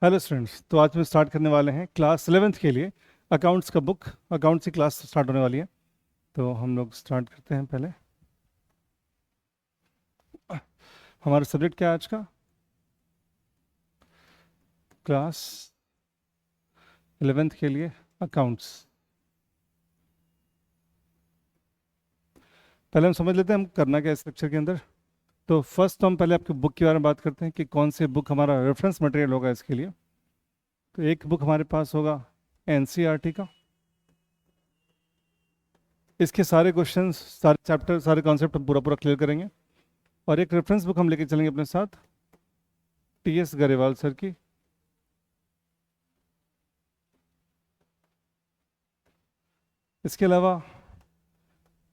Hello students, तो आज हम स्टार्ट करने वाले हैं क्लास 11th के लिए अकाउंट्स का बुक। अकाउंट्स की क्लास स्टार्ट होने वाली है, तो हम लोग स्टार्ट करते हैं। पहले हमारा सब्जेक्ट क्या है आज का? क्लास 11th के लिए अकाउंट्स। पहले हम समझ लेते हैं हम करना क्या है इस लेक्चर के अंदर। तो फर्स्ट तो हम पहले आपकी बुक के बारे में बात करते हैं कि कौन से बुक हमारा रेफरेंस मटेरियल होगा इसके लिए। तो एक बुक हमारे पास होगा एनसीईआरटी का। इसके सारे क्वेश्चंस, सारे चैप्टर, सारे कॉन्सेप्ट हम पूरा पूरा क्लियर करेंगे। और एक रेफरेंस बुक हम लेके चलेंगे अपने साथ, टीएस गरेवाल सर की। इसके अलावा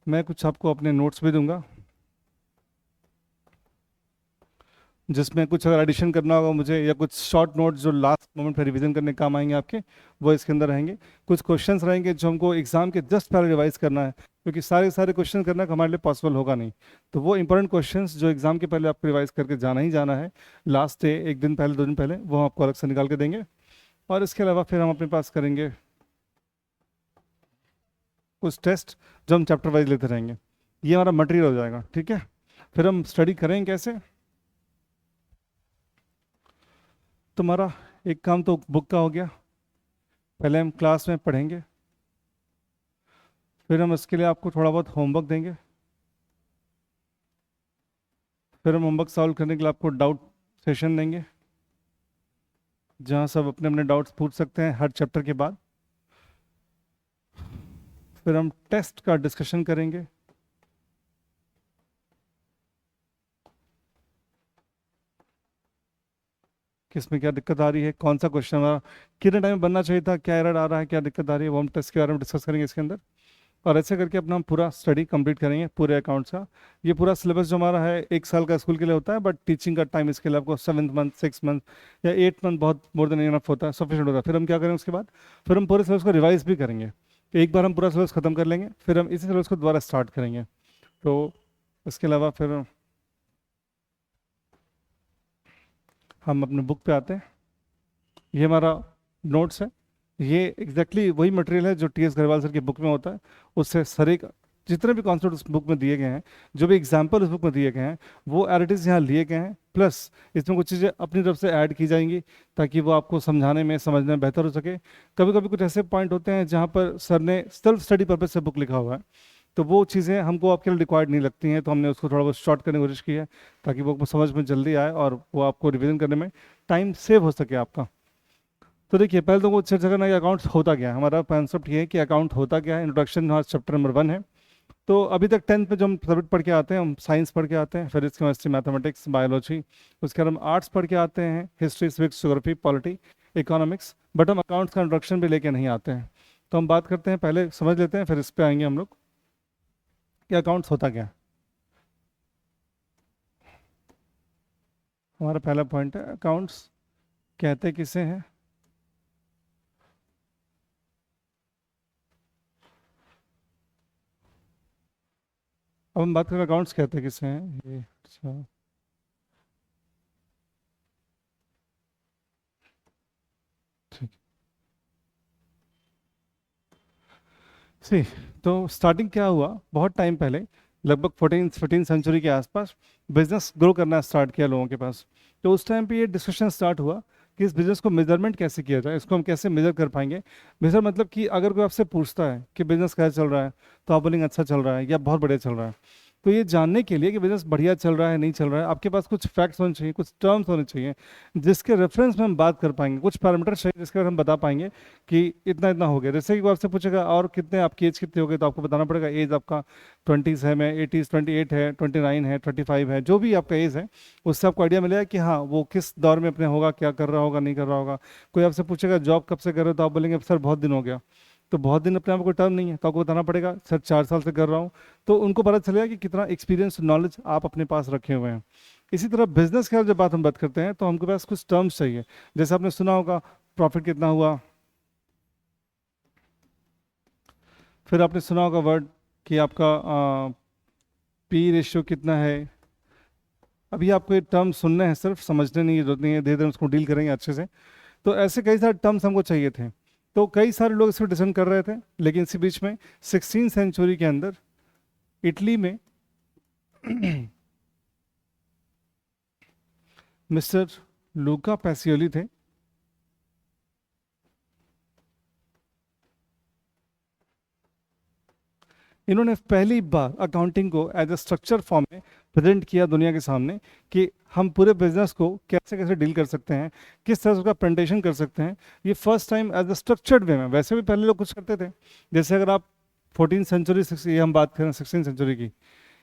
मैं कुछ आपको अपने नोट्स भी दूंगा, जिसमें कुछ अगर एडिशन करना होगा मुझे, या कुछ शॉर्ट नोट्स जो लास्ट मोमेंट पर रिवीजन करने काम आएंगे आपके, वो इसके अंदर रहेंगे। कुछ क्वेश्चंस रहेंगे जो हमको एग्जाम के जस्ट पहले रिवाइज करना है, क्योंकि सारे सारे क्वेश्चन करना हमारे लिए पॉसिबल होगा नहीं। तो वो इंपॉर्टेंट क्वेश्चंस जो एग्जाम के पहले आपको रिवाइज करके जाना ही जाना है, लास्ट डे एक दिन पहले 2 दिन पहले, वो हम आपको अलग से निकाल के देंगे। और इसके अलावा फिर हम अपने पास करेंगे कुछ टेस्ट जो हम चैप्टर वाइज लेते रहेंगे। ये हमारा मटेरियल हो जाएगा, ठीक है। फिर हम स्टडी करेंगे कैसे। तुम्हारा एक काम तो बुक का हो गया, पहले हम क्लास में पढ़ेंगे, फिर हम इसके लिए आपको थोड़ा बहुत होमवर्क देंगे, फिर हम होमवर्क सॉल्व करने के लिए आपको डाउट सेशन देंगे, जहाँ सब अपने अपने डाउट्स पूछ सकते हैं हर चैप्टर के बाद। फिर हम टेस्ट का डिस्कशन करेंगे। किसमें क्या दिक्कत आ रही है, कौन सा क्वेश्चन हमारा कितने टाइम में बनना चाहिए था, क्या एरर आ रहा है, क्या दिक्कत आ रही है, वो हम टेस्ट के बारे में डिस्कस करेंगे इसके अंदर। और ऐसे करके अपना हम पूरा स्टडी कंप्लीट करेंगे पूरे अकाउंट्स का। ये पूरा सिलेबस जो हमारा है 1 साल का स्कूल के लिए होता है, बट टीचिंग का टाइम इसके लिए आपको 7th मंथ, 6 मंथ या 8 मंथ बहुत मोर देन इनफ होता है, सफिशिएंट होता है। फिर हम क्या करेंगे उसके बाद, फिर हम पूरे सिलेबस को रिवाइज भी करेंगे। एक बार हम पूरा सिलेबस खत्म कर लेंगे, फिर हम इसी सिलेबस को दोबारा स्टार्ट करेंगे। तो इसके अलावा फिर हम अपने बुक पे आते हैं। ये हमारा नोट्स है। ये एग्जैक्टली वही मटेरियल है जो टीएस घरवाल सर की बुक में होता है। उससे सर एक जितने भी कॉन्सेप्ट उस बुक में दिए गए हैं, जो भी एग्जाम्पल उस बुक में दिए गए हैं, वो एज इट इज़ यहाँ लिए गए हैं। प्लस इसमें कुछ चीज़ें अपनी तरफ से ऐड की जाएंगी, ताकि वो आपको समझाने में, समझने में बेहतर हो सके। कभी कभी कुछ ऐसे पॉइंट होते हैं जहाँ पर सर ने सेल्फ स्टडी पर्पज से बुक लिखा हुआ है, तो वो चीज़ें हमको आपके लिए रिक्वायर्ड नहीं लगती हैं, तो हमने उसको थोड़ा बहुत शॉर्ट करने की कोशिश की है, ताकि वो आपको समझ में जल्दी आए और वो आपको रिविजन करने में टाइम सेव हो सके आपका। तो देखिए, पहले तो वो चर्चा करना कि अकाउंट्स होता क्या है। हमारा कॉन्सेप्ट ये है कि अकाउंट होता क्या है। इंट्रोडक्शन हमारा चैप्टर नंबर 1 है। तो अभी तक 10th में जो हम सब्जेक्ट पढ़ के आते हैं, हम साइंस पढ़ के आते हैं, फिजिक्स, केमिस्ट्री, मैथमेटिक्स, बायोलॉजी। उसके बाद हम आर्ट्स पढ़ के आते हैं, history, civics, geography, polity, economics. But हम अकाउंट्स का इंट्रोडक्शन भी लेके नहीं आते हैं। तो हम बात करते हैं, पहले समझ लेते हैं, फिर इस पे आएंगे हम लोग कि अकाउंट्स होता क्या है। हमारा पहला पॉइंट है, अकाउंट्स कहते किसे हैं। अब हम बात करें अकाउंट्स कहते किसे हैं। ये अच्छा, ठीक। सी, तो स्टार्टिंग क्या हुआ, बहुत टाइम पहले, लगभग 14th 15th सेंचुरी के आसपास बिजनेस ग्रो करना स्टार्ट किया लोगों के पास। तो उस टाइम पे ये डिस्कशन स्टार्ट हुआ कि इस बिजनेस को मेजरमेंट कैसे किया जाए, इसको हम कैसे मेजर कर पाएंगे। मेजर मतलब कि अगर कोई आपसे पूछता है कि बिजनेस कैसा चल रहा है, तो आप बोलेंगे अच्छा चल रहा है या बहुत बढ़िया चल रहा है। तो ये जानने के लिए कि बिजनेस बढ़िया चल रहा है नहीं चल रहा है, आपके पास कुछ फैक्ट्स होने चाहिए, कुछ टर्म्स होने चाहिए, जिसके रेफरेंस में हम बात कर पाएंगे, कुछ पैरामीटर्स चाहिए जिसके बारे में हम बता पाएंगे कि इतना इतना हो गया। जैसे कि वो आपसे पूछेगा और कितने आपकी एज कितनी हो गई, तो आपको बताना पड़ेगा एज आपका 20s है, मैं 80s, 28 है, 29 है, 25 है, जो भी आपका एज है, उससे आपको आइडिया मिलेगा कि हाँ वो किस दौर में अपने होगा, क्या कर रहा होगा, नहीं कर रहा होगा। कोई आपसे पूछेगा जॉब कब से कर रहे हो, तो आप बोलेंगे सर बहुत दिन हो गया। तो बहुत दिन अपने आप कोई टर्म नहीं है, तो आपको बताना पड़ेगा सर 4 साल से कर रहा हूँ। तो उनको पता चलेगा कि कितना एक्सपीरियंस, नॉलेज आप अपने पास रखे हुए हैं। इसी तरह बिजनेस की जब बात हम बात करते हैं, तो हमके पास कुछ टर्म्स चाहिए। जैसे आपने सुना होगा प्रॉफिट कितना हुआ, फिर आपने सुना होगा वर्ड कि आपका पी रेशियो कितना है। अभी आपको ये टर्म सुनने हैं, सिर्फ समझने नहीं की जरूरत नहीं है, धीरे धीरे उसको डील करेंगे अच्छे से। तो ऐसे कई सारे टर्म्स हमको चाहिए थे, तो कई सारे लोग इसको डिस्कशन कर रहे थे। लेकिन इसी बीच में 16th सेंचुरी के अंदर इटली में मिस्टर लूका पैसियोली थे। इन्होंने पहली बार अकाउंटिंग को एज अ स्ट्रक्चर फॉर्म में प्रेजेंट किया दुनिया के सामने कि हम पूरे बिजनेस को कैसे कैसे डील कर सकते हैं, किस तरह से उसका प्रेजेंटेशन कर सकते हैं। ये first time as a structured way में, वैसे भी पहले लोग कुछ करते थे, जैसे अगर आप 14th सेंचुरी, ये हम बात करें 16th सेंचुरी की,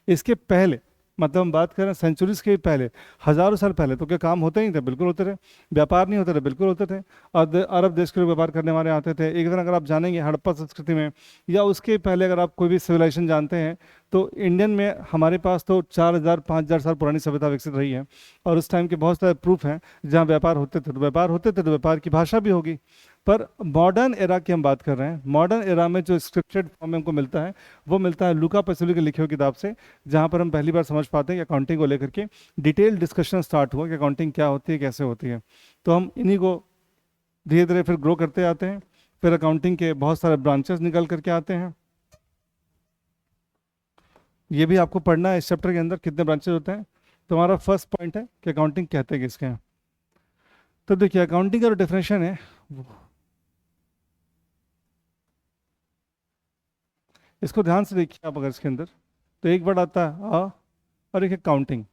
इसके पहले, मतलब हम बात करें सेंचुरीज के पहले, हजारों साल पहले, तो क्या काम होते ही थे? बिल्कुल होते थे। व्यापार नहीं होते थे? बिल्कुल होते थे। और अरब देश के लोग व्यापार करने हमारे आते थे। एक दिन अगर आप जानेंगे हड़प्पा संस्कृति में, या उसके पहले अगर आप कोई भी सिविलाइजेशन जानते हैं, तो इंडियन में हमारे पास तो 4000 5000 साल पुरानी सभ्यता विकसित रही है। और उस टाइम के बहुत सारे प्रूफ हैं जहाँ व्यापार होते थे, तो व्यापार होते थे तो व्यापार की भाषा भी होगी। पर मॉडर्न एरा की हम बात कर रहे हैं, मॉडर्न एरा में जो स्क्रिप्टेड फॉर्म में हमको मिलता है, वो मिलता है लूका पैसियोली के लिखी हुई किताब से, जहाँ पर हम पहली बार समझ पाते हैं कि अकाउंटिंग को लेकर के डिटेल डिस्कशन स्टार्ट हुआ कि अकाउंटिंग क्या होती है, कैसे होती है। तो हम इन्हीं को धीरे धीरे फिर ग्रो करते आते हैं। फिर अकाउंटिंग के बहुत सारे ब्रांचेस निकल करके आते हैं। ये भी आपको पढ़ना है इस चैप्टर के अंदर, कितने ब्रांचेस होते हैं। तो हमारा फर्स्ट पॉइंट है कि अकाउंटिंग कहते हैं किसके हैं। तो देखिए, अकाउंटिंग का जो डेफिनेशन है, इसको ध्यान से देखिए आप। अगर इसके अंदर तो एक वर्ड आता है अ, और एक है काउंटिंग।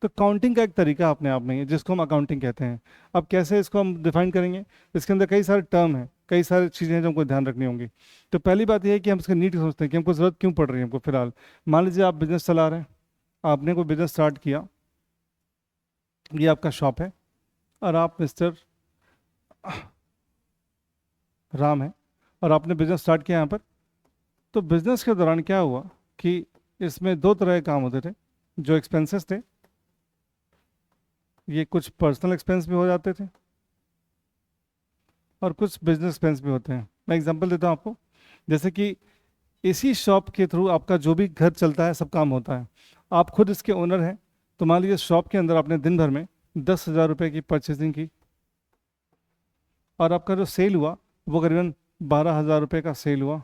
तो काउंटिंग का एक तरीका अपने आप में है जिसको हम अकाउंटिंग कहते हैं। अब कैसे इसको हम डिफाइन करेंगे? इसके अंदर कई सारे टर्म हैं, कई सारी चीज़ें हैं जो हमको ध्यान रखनी होंगी। तो पहली बात यह है कि हम इसका नीड सोचते हैं कि हमको ज़रूरत क्यों पड़ रही है हमको फिलहाल। मान लीजिए आप बिजनेस चला रहे हैं, आपने कोई बिजनेस स्टार्ट किया, ये आपका शॉप है, और आप मिस्टर राम है, और आपने बिजनेस स्टार्ट किया यहाँ पर। तो बिजनेस के दौरान क्या हुआ कि इसमें दो तरह के काम होते थे। जो एक्सपेंसेस थे, ये कुछ पर्सनल एक्सपेंस भी हो जाते थे और कुछ बिजनेस एक्सपेंस भी होते हैं। मैं एग्जांपल देता हूँ आपको। जैसे कि इसी शॉप के थ्रू आपका जो भी घर चलता है, सब काम होता है। आप खुद इसके ओनर हैं। तो मान लीजिए शॉप के अंदर आपने दिन भर में 10,000 रुपये की परचेजिंग की, और आपका जो सेल हुआ वो करीबन 12,000 रुपये का सेल हुआ।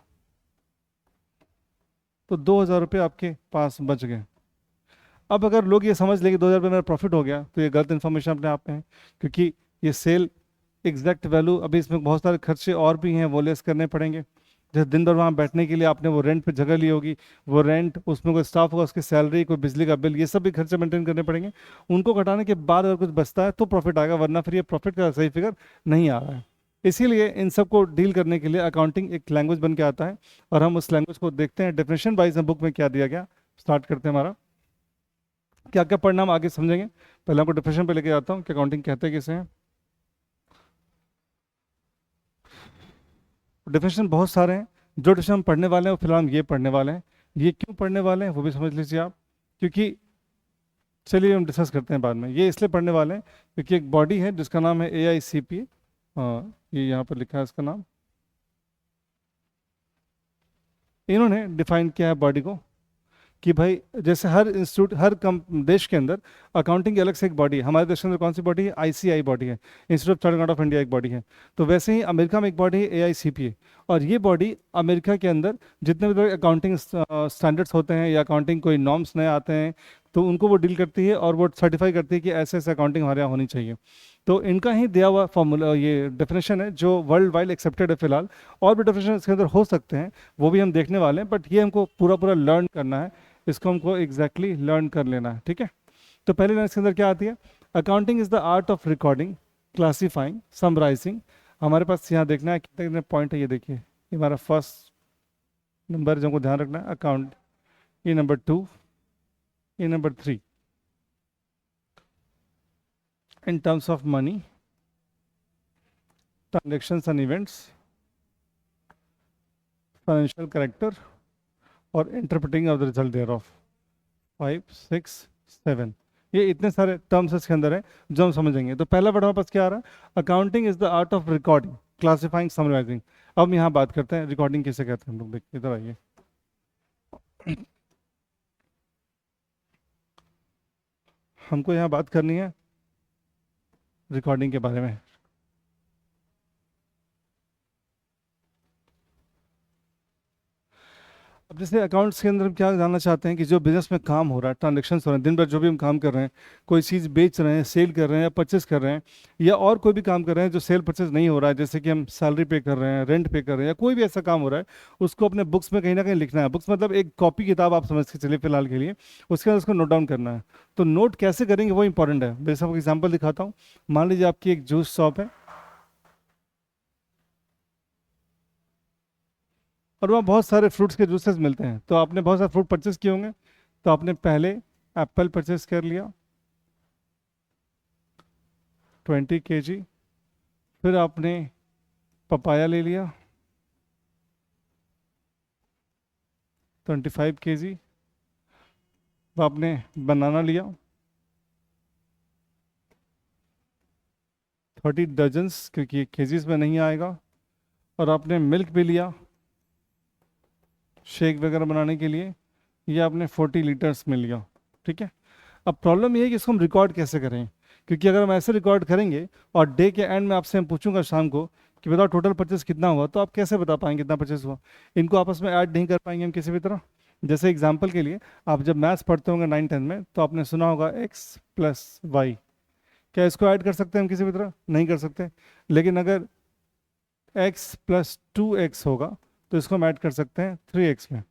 तो 2,000 रुपये आपके पास बच गए। अब अगर लोग ये समझ लें कि 2,000 रुपये मेरा प्रॉफिट हो गया, तो ये गलत इन्फॉर्मेशन अपने आप में है। क्योंकि ये सेल एग्जैक्ट वैल्यू, अभी इसमें बहुत सारे खर्चे और भी हैं, वो लेस करने पड़ेंगे। जैसे दिन भर वहाँ बैठने के लिए आपने वो रेंट पे जगह ली होगी, वो रेंट, उसमें कोई स्टाफ होगा, उसकी सैलरी, कोई बिजली का बिल, ये सब भी खर्चे मेंटेन करने पड़ेंगे। उनको घटाने के बाद अगर कुछ बचता है तो प्रॉफिट आएगा, वरना फिर ये प्रॉफिट का सही फिगर नहीं आ रहा है। इसीलिए इन सब को डील करने के लिए अकाउंटिंग एक लैंग्वेज बन के आता है, और हम उस लैंग्वेज को देखते हैं डेफिनेशन वाइज, हम बुक में क्या दिया गया। स्टार्ट करते हैं। हमारा क्या क्या पढ़ना हम आगे समझेंगे। पहले आपको डेफिनेशन पे लेके जाता हूँ कि अकाउंटिंग कहते हैं किसे हैं। डेफिनेशन बहुत सारे हैं। जो डेफिनेशन हम पढ़ने वाले हैं वो फिलहाल हम ये पढ़ने वाले हैं। ये क्यों पढ़ने वाले हैं वो भी समझ लीजिए आप। क्योंकि, चलिए हम डिस्कस करते हैं बाद में। ये इसलिए पढ़ने वाले हैं क्योंकि एक बॉडी है जिसका नाम है AICPA। ये यहाँ पर लिखा है इसका नाम। इन्होंने डिफाइन किया है बॉडी को कि भाई, जैसे हर इंस्टीट्यूट, हर कम देश के अंदर अकाउंटिंग की अलग से एक बॉडी है। हमारे देश के अंदर कौन सी बॉडी है? ICAI बॉडी है, institute of chartered accountant of India एक बॉडी है। तो वैसे ही अमेरिका में एक बॉडी है AICPA। और ये बॉडी अमेरिका के अंदर जितने भी अकाउंटिंग स्टैंडर्ड्स होते हैं, या अकाउंटिंग कोई नॉर्म्स नए आते हैं, तो उनको वो डील करती है और वो सर्टिफाई करती है कि ऐसे ऐसे अकाउंटिंग हमारे यहाँ होनी चाहिए। तो इनका ही दिया हुआ फॉर्मूला, ये डेफिनेशन है जो वर्ल्ड वाइड एक्सेप्टेड है फिलहाल। और भी डेफिनेशन इसके अंदर हो सकते हैं, वो भी हम देखने वाले हैं, बट ये हमको पूरा पूरा लर्न करना है। इसको हमको एग्जैक्टली लर्न कर लेना है, ठीक है। तो पहले लाइन इसके अंदर क्या आती है? Accounting is the art of recording, classifying, summarising. हमारे पास यहाँ देखना है कितने कितने पॉइंट है। ये देखिए, ये हमारा फर्स्ट नंबर जो हमको ध्यान रखना है, अकाउंट। ये नंबर 2, ये number 3। In terms of money, transactions and events, financial character, और interpreting of the result thereof. 5, 6, 7। ये इतने सारे टर्म्स इसके अंदर है जो हम समझेंगे। तो पहला वर्ड हमारे पास क्या आ रहा है? Accounting is the art of recording, classifying, summarising. अब हम यहाँ बात करते हैं रिकॉर्डिंग किसे कहते हैं। हम लोग देखिए, इधर आइए। हमको यहाँ बात करनी है रिकॉर्डिंग के बारे में। अब जैसे अकाउंट्स के अंदर हम क्या जानना चाहते हैं कि जो बिजनेस में काम हो रहा है, ट्रांजेक्शन्स हो रहे हैं, दिन भर जो भी हम काम कर रहे हैं, कोई चीज़ बेच रहे हैं, सेल कर रहे हैं या परचेस कर रहे हैं, या और कोई भी काम कर रहे हैं जो सेल परचेस नहीं हो रहा है, जैसे कि हम सैलरी पे कर रहे हैं, रेंट पे कर रहे हैं, या कोई भी ऐसा काम हो रहा है, उसको अपने बुक्स में कहीं ना कहीं लिखना है। बुक्स मतलब एक कॉपी किताब आप समझ के चलिए फिलहाल के लिए, उसके अंदर उसको नोट डाउन करना है। तो नोट कैसे करेंगे वो इंपॉर्टेंट है। जैसे आपको एग्जाम्पल दिखाता हूँ। मान लीजिए आपकी एक जूस शॉप है और वहाँ बहुत सारे फ्रूट्स के जूसेस मिलते हैं, तो आपने बहुत सारे फ्रूट परचेस किए होंगे। तो आपने पहले एप्पल परचेस कर लिया 20 kg। फिर आपने पपाया ले लिया 25 kg। फिर आपने बनाना लिया 30 डजन्स, क्योंकि ये केजीज में नहीं आएगा। और आपने मिल्क भी लिया शेक वगैरह बनाने के लिए, ये आपने 40 लीटर्स में लिया। ठीक है। अब प्रॉब्लम ये है कि इसको हम रिकॉर्ड कैसे करें, क्योंकि अगर हम ऐसे रिकॉर्ड करेंगे और डे के एंड में आपसे हम पूछूंगा शाम को कि बताओ टोटल परचेस कितना हुआ, तो आप कैसे बता पाएंगे कितना परचेस हुआ। इनको आपस में ऐड नहीं कर पाएंगे हम किसी भी तरह। जैसे एग्जाम्पल के लिए, आप जब मैथ्स पढ़ते होंगे 9 10 में, तो आपने सुना होगा x+y। क्या इसको ऐड कर सकते हैं हम किसी भी तरह? नहीं कर सकते। लेकिन अगर x+2x होगा तो इसको हम ऐड कर सकते हैं 3x में।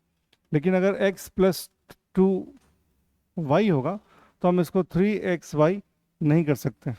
लेकिन अगर x+2y होगा तो हम इसको 3xy नहीं कर सकते।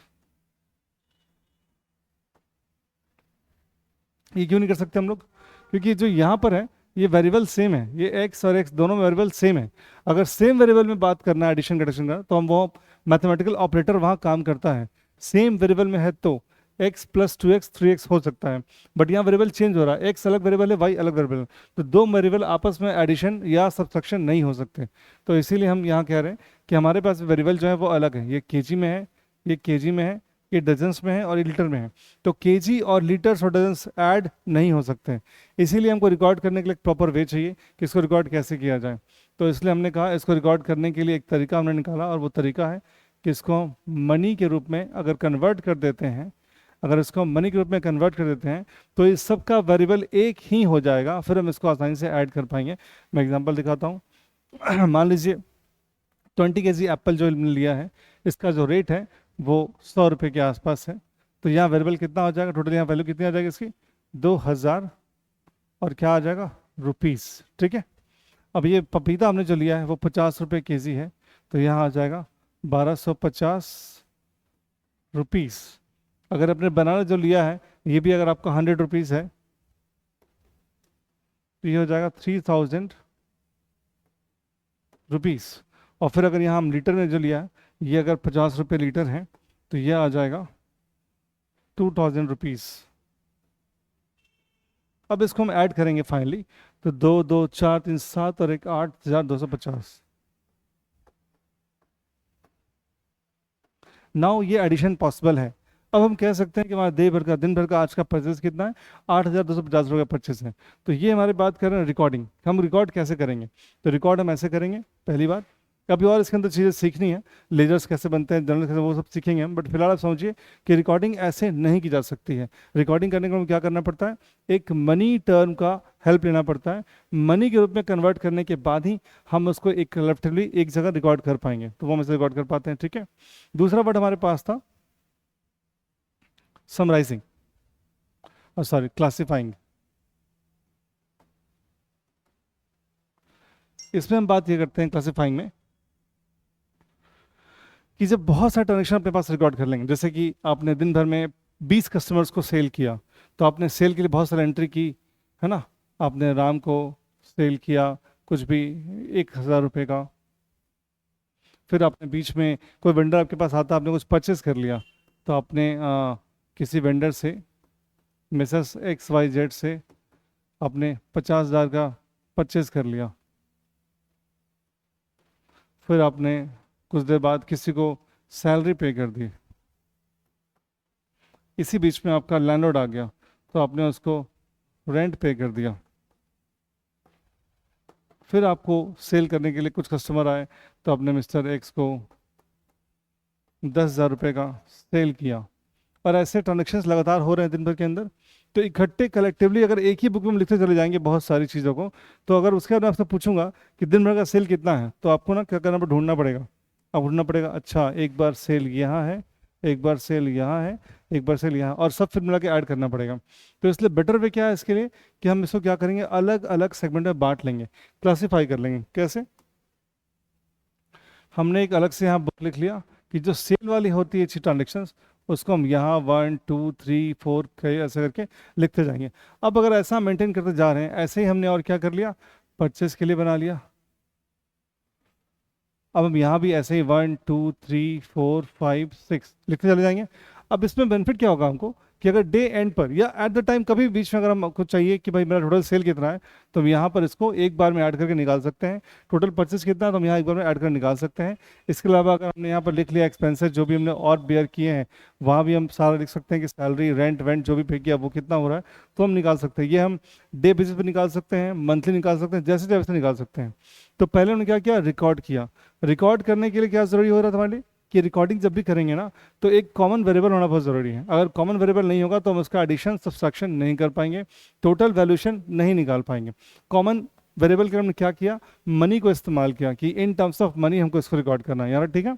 ये क्यों नहीं कर सकते हम लोग? क्योंकि जो यहाँ पर है ये वेरिएबल सेम है, ये x और x दोनों वेरिएबल सेम है। अगर सेम वेरिएबल में बात करना है एडिशन घटाशन का, तो हम वो मैथमेटिकल ऑपरेटर वहाँ काम करता है। सेम वेरिएबल में है तो x+2x 3x हो सकता है। बट यहाँ वेरिएबल चेंज हो रहा है, x अलग वेरिएबल है, y अलग वेरिएबल है। तो दो वेरिएबल आपस में एडिशन या सब्ट्रैक्शन नहीं हो सकते। तो इसीलिए हम यहाँ कह रहे हैं कि हमारे पास वेरिएबल जो है वो अलग है। ये केजी में है, ये केजी में है, ये डजन्स में है और ये लीटर में है। तो केजी और लीटर्स और डजन्स ऐड नहीं हो सकते। इसीलिए हमको रिकॉर्ड करने के लिए एक प्रॉपर वे चाहिए कि इसको रिकॉर्ड कैसे किया जाए। तो इसलिए हमने कहा इसको रिकॉर्ड करने के लिए एक तरीका हमने निकाला, और वो तरीका है कि इसको मनी के रूप में अगर कन्वर्ट कर देते हैं, अगर इसको मनी के रूप में कन्वर्ट कर देते हैं तो इस सब का वेरिएबल एक ही हो जाएगा। फिर हम इसको आसानी से ऐड कर पाएंगे। मैं एग्जांपल दिखाता हूँ। मान लीजिए 20 kg एप्पल जो हमने लिया है, इसका जो रेट है वो 100 रुपये के आसपास है। तो यहाँ वेरिएबल कितना हो जाएगा टोटल, यहाँ वैल्यू कितनी आ जाएगी इसकी? 2000 और क्या आ जाएगा? रुपीस। ठीक है। अब ये पपीता हमने जो लिया है वो 50 रुपये kg है, तो यहाँ आ जाएगा 1250 रुपीस। अगर अपने बनाना जो लिया है ये भी अगर आपका 100 रुपीज़ है तो ये हो जाएगा 3000 रुपीज़। और फिर अगर यहाँ हम लीटर में जो लिया है, ये अगर 50 रुपये लीटर है तो ये आ जाएगा 2000 रुपीज़। अब इसको हम ऐड करेंगे फाइनली, तो 2 2 4 3 7 और 1 8,250। नाउ ये एडिशन पॉसिबल है। अब हम कह सकते हैं कि हमारा दिन भर का आज का परचेज कितना है? 8,250 रुपये का परचेज है। तो ये हमारी बात कर रहे हैं रिकॉर्डिंग। हम रिकॉर्ड कैसे करेंगे? तो रिकॉर्ड हम ऐसे करेंगे। पहली बात, अभी और इसके अंदर चीज़ें सीखनी है, लेजर्स कैसे बनते हैं, जर्नल कैसे, वो सब सीखेंगे हम। बट फिलहाल आप समझिए कि रिकॉर्डिंग ऐसे नहीं की जा सकती है। रिकॉर्डिंग करने के लिए क्या करना पड़ता है? एक मनी टर्म का हेल्प लेना पड़ता है। मनी के रूप में कन्वर्ट करने के बाद ही हम उसको एक कलेक्टिवली एक जगह रिकॉर्ड कर पाएंगे, तो वो हम इसे रिकॉर्ड कर पाते हैं। ठीक है। दूसरा वर्ड हमारे पास था समराइजिंग, और सॉरी क्लासिफाइंग। इसमें हम बात ये करते हैं क्लासिफाइंग में कि जब बहुत सारे ट्रांजेक्शन अपने पास रिकॉर्ड कर लेंगे, जैसे कि आपने दिन भर में 20 कस्टमर्स को सेल किया, तो आपने सेल के लिए बहुत सारी एंट्री की, है ना। आपने राम को सेल किया कुछ भी 1,000 रुपये का। फिर आपने बीच में कोई वेंडर आपके पास आता, आपने कुछ परचेस कर लिया, तो आपने किसी वेंडर से, मिसेस XYZ से आपने 50,000 का परचेज कर लिया। फिर आपने कुछ देर बाद किसी को सैलरी पे कर दी। इसी बीच में आपका लैंडलॉर्ड आ गया, तो आपने उसको रेंट पे कर दिया। फिर आपको सेल करने के लिए कुछ कस्टमर आए, तो आपने मिस्टर X को 10,000 रुपये का सेल किया। और ऐसे ट्रांजेक्शन्स लगातार हो रहे हैं दिन भर के अंदर, तो इकट्ठे कलेक्टिवली अगर एक ही बुक में हम लिखते चले जाएंगे बहुत सारी चीज़ों को, तो अगर उसके बाद मैं आपसे पूछूंगा कि दिन भर का सेल कितना है, तो आपको ना क्या करना पड़ेगा, ढूंढना पड़ेगा। अब ढूंढना पड़ेगा, अच्छा एक बार सेल यहाँ है, एक बार सेल यहाँ है, एक बार सेल यहाँ, और सब फिर मिला के ऐड करना पड़ेगा। तो इसलिए बेटर वे क्या है इसके लिए कि हम इसको क्या करेंगे, अलग अलग सेगमेंट में बांट लेंगे, क्लासीफाई कर लेंगे। कैसे? हमने एक अलग से यहाँ बुक लिख लिया कि जो सेल वाली होती है अच्छी ट्रांजेक्शन्स, उसको हम यहाँ 1 2 3 4 ऐसे करके लिखते जाएंगे। अब अगर ऐसा मेंटेन करते जा रहे हैं, ऐसे ही हमने और क्या कर लिया, परचेस के लिए बना लिया। अब हम यहाँ भी ऐसे ही 1 2 3 4 5 6 लिखते चले जाएंगे। अब इसमें बेनिफिट क्या होगा हमको कि अगर डे एंड पर या एट द टाइम कभी बीच में अगर हमको चाहिए कि भाई मेरा टोटल सेल कितना है, तो हम यहाँ पर इसको एक बार में ऐड करके निकाल सकते हैं। टोटल परचेस कितना है तो हम यहाँ एक बार में ऐड कर निकाल सकते हैं। इसके अलावा अगर हमने यहाँ पर लिख लिया एक्सपेंसेस जो भी हमने और बेयर किए हैं, वहाँ भी हम सारा लिख सकते हैं कि सैलरी रेंट वेंट जो भी पे किया वो कितना हो रहा है, तो हम निकाल सकते हैं। ये हम डे बेसिस पर निकाल सकते हैं, मंथली निकाल सकते हैं, जैसे जैसे निकाल सकते हैं। तो पहले हमने क्या किया, रिकॉर्ड किया। रिकॉर्ड करने के लिए क्या ज़रूरी हो रहा था हमारे लिए कि रिकॉर्डिंग जब भी करेंगे ना, तो एक कॉमन वेरिएबल होना बहुत ज़रूरी है। अगर कॉमन वेरिएबल नहीं होगा तो हम उसका एडिशन सब्सट्रैक्शन नहीं कर पाएंगे, टोटल वैल्यूशन नहीं निकाल पाएंगे। कॉमन वेरिएबल के हमने क्या किया, मनी को इस्तेमाल किया कि इन टर्म्स ऑफ मनी हमको इसको रिकॉर्ड करना है यार, ठीक है।